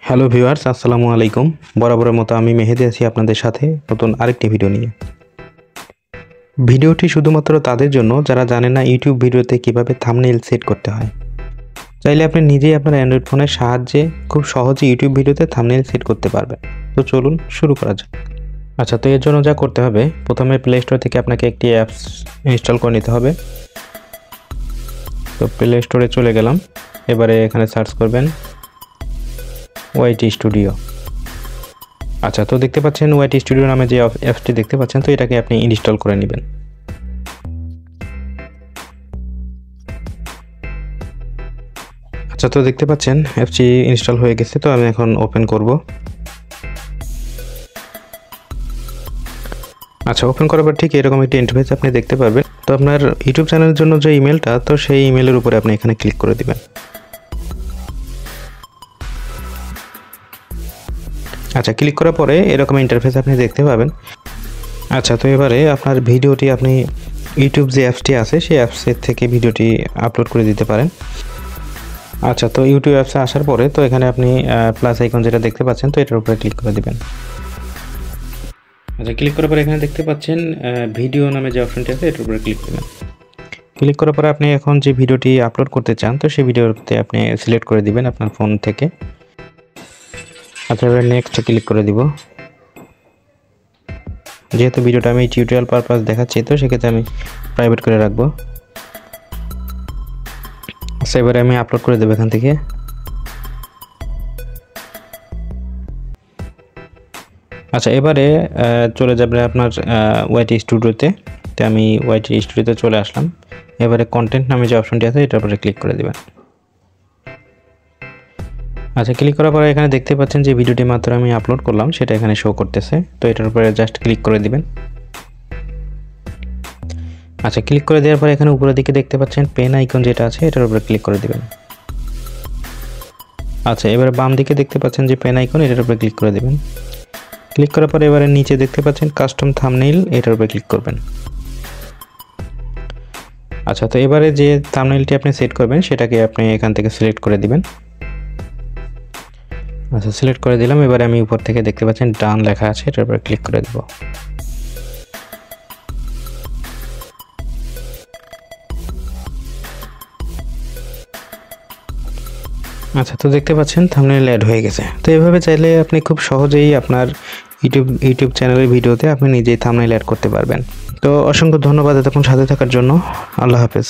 Hello viewers, আসসালামু আলাইকুম। বরাবরের মতো আমি মেহেদি আছি আপনাদের সাথে নতুন আরেকটি ভিডিও নিয়ে। ভিডিওটি শুধুমাত্র তাদের জন্য যারা জানে না ইউটিউব ভিডিওতে কিভাবে থাম্বনেইল সেট করতে হয়। চাইলে আপনি নিজেই আপনার অ্যান্ড্রয়েড ফোনের সাহায্যে খুব সহজে ইউটিউব ভিডিওতে থাম্বনেইল সেট করতে পারবেন। তো চলুন শুরু করা যাক। আচ্ছা, তো এর জন্য যা করতে হবে, প্রথমে প্লে স্টোর থেকে আপনাকে একটি অ্যাপস ইনস্টল করে নিতে হবে। তো প্লে স্টোরে চলে গেলাম। এবারে এখানে সার্চ করবেন ওয়াইটি স্টুডিও। আচ্ছা, তো দেখতে পাচ্ছেন ওয়াইটি স্টুডিও নামে যে অ্যাপসটি দেখতে পাচ্ছেন, তো এটাকে আপনি ইনস্টল করে নেবেন। আচ্ছা, তো দেখতে পাচ্ছেন অ্যাপসটি ইনস্টল হয়ে গেছে। তো আমি এখন ওপেন করব। আচ্ছা, ওপেন করার পর ঠিক এরকম একটি ইন্টারফেস আপনি দেখতে পারবেন। তো আপনার ইউটিউব চ্যানেলের জন্য যে ইমেলটা, তো সেই ইমেলের উপরে আপনি এখানে ক্লিক করে দিবেন। আচ্ছা, ক্লিক করার পরে এরকম ইন্টারফেস আপনি দেখতে পাবেন। আচ্ছা, তো এবারে আপনার ভিডিওটি আপনি ইউটিউব যে অ্যাপসটি আছে সেই অ্যাপসের থেকে ভিডিওটি আপলোড করে দিতে পারেন। আচ্ছা, তো ইউটিউব অ্যাপসে আসার পরে তো এখানে আপনি প্লাস আইকন যেটা দেখতে পাচ্ছেন, তো এটার উপরে ক্লিক করে দিবেন। আচ্ছা, ক্লিক করার পরে এখানে দেখতে পাচ্ছেন ভিডিও নামে যে অপশনটি আছে এটার উপরে ক্লিক করবেন। ক্লিক করার পরে আপনি এখন যে ভিডিওটি আপলোড করতে চান, তো সেই ভিডিওতে আপনি সিলেক্ট করে দিবেন আপনার ফোন থেকে। আচ্ছা, এবার নেক্সট ক্লিক করে দিব। যেহেতু ভিডিওটা আমি টিউটোরিয়াল পারপাস দেখাচ্ছি, তো সেক্ষেত্রে আমি প্রাইভেট করে রাখবো। আচ্ছা, এবারে আমি আপলোড করে দেবো এখান থেকে। আচ্ছা, এবারে চলে যাবে আপনার ওয়াইটি স্টুডিওতে। তো আমি ওয়াইটি স্টুডিওতে চলে আসলাম। এবারে কন্টেন্ট নামে যে অপশনটি আছে এটার উপরে ক্লিক করে দেবেন। আচ্ছা, ক্লিক করার পরে এখানে দেখতে পাচ্ছেন যে ভিডিওটি মাত্র আমি আপলোড করলাম সেটা এখানে শো করতেছে। তো এটার উপরে জাস্ট ক্লিক করে দিবেন। আচ্ছা, ক্লিক করে দেওয়ার পরে এখানে উপরের দিকে দেখতে পাচ্ছেন পেন আইকন যেটা আছে এটার উপরে ক্লিক করে দিবেন। আচ্ছা, এবারে বাম দিকে দেখতে পাচ্ছেন যে পেন আইকন, এটার উপরে ক্লিক করে দিবেন। ক্লিক করার পরে এবারে নিচে দেখতে পাচ্ছেন কাস্টম থাম্বনেইল, এটার উপরে ক্লিক করবেন। আচ্ছা, তো এবারে যে থাম্বনেইলটি আপনি সেট করবেন সেটাকে আপনি এখান থেকে সিলেক্ট করে দিবেন। আচ্ছা, সিলেক্ট করে দিলাম। এবারে আমি উপর থেকে দেখতে পাচ্ছেন ডান লেখা আছে, এটার উপরে ক্লিক করে দেব। আচ্ছা, তো দেখতে পাচ্ছেন থাম্বনেইল অ্যাড হয়ে গেছে। তো এভাবে চাইলে আপনি খুব সহজেই আপনার ইউটিউব চ্যানেলের ভিডিওতে আপনি নিজেই থাম্বনেইল অ্যাড করতে পারবেন। তো অসংখ্য ধন্যবাদ এতক্ষণ সাথে থাকার জন্য। আল্লাহ হাফেজ।